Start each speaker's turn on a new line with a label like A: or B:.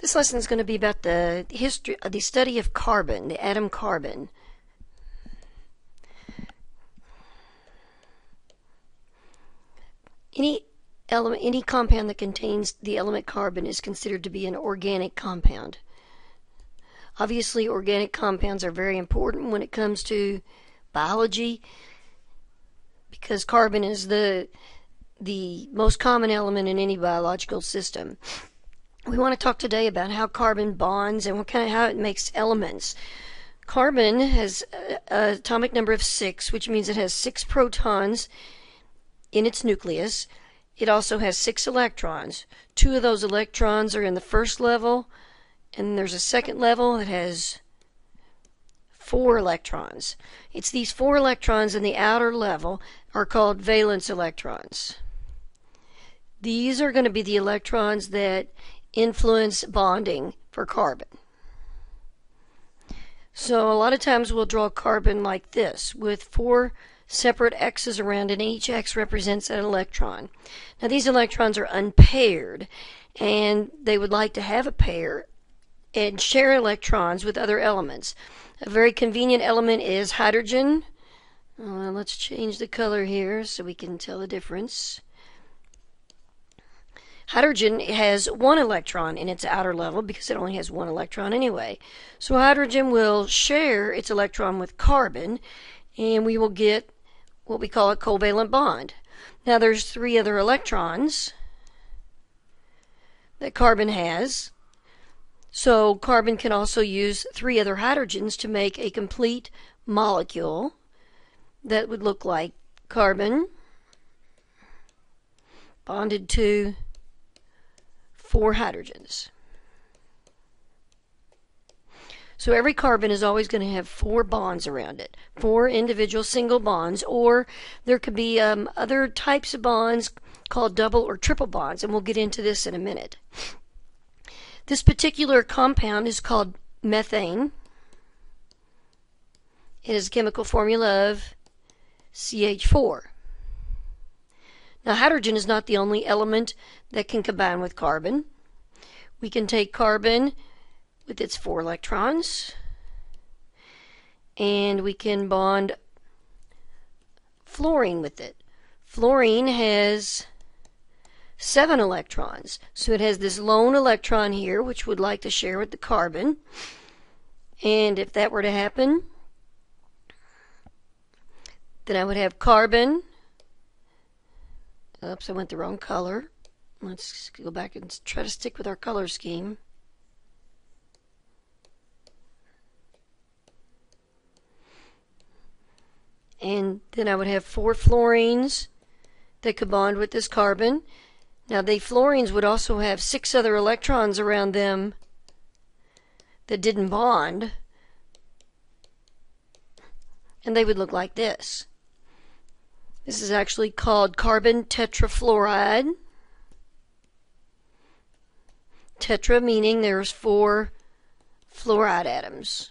A: This lesson is going to be about the study of carbon, the atom carbon. Any compound that contains the element carbon is considered to be an organic compound. Obviously, organic compounds are very important when it comes to biology because carbon is the most common element in any biological system. We want to talk today about how carbon bonds and how it makes elements. Carbon has an atomic number of 6, which means it has 6 protons in its nucleus. It also has 6 electrons. 2 of those electrons are in the first level, and there's a second level that has 4 electrons. It's these 4 electrons in the outer level are called valence electrons. These are going to be the electrons that influence bonding for carbon. So a lot of times we'll draw carbon like this with 4 separate X's around, and each X represents an electron. Now these electrons are unpaired, and they would like to have a pair and share electrons with other elements. A very convenient element is hydrogen. Let's change the color here so we can tell the difference. Hydrogen has 1 electron in its outer level because it only has 1 electron anyway. So hydrogen will share its electron with carbon, and we will get what we call a covalent bond. Now there's 3 other electrons that carbon has. So carbon can also use 3 other hydrogens to make a complete molecule that would look like carbon bonded to 4 hydrogens. So every carbon is always going to have 4 bonds around it, 4 individual single bonds, or there could be other types of bonds called double or triple bonds, and we'll get into this in a minute. This particular compound is called methane. It is a chemical formula of CH4. Now hydrogen is not the only element that can combine with carbon. We can take carbon with its 4 electrons, and we can bond fluorine with it. Fluorine has 7 electrons, so it has this lone electron here which would like to share with the carbon, and if that were to happen, then I would have carbon. Oops, I went the wrong color. Let's go back and try to stick with our color scheme. And then I would have 4 fluorines that could bond with this carbon. Now the fluorines would also have 6 other electrons around them that didn't bond, and they would look like this. This is actually called carbon tetrafluoride. Tetra meaning there's 4 fluoride atoms.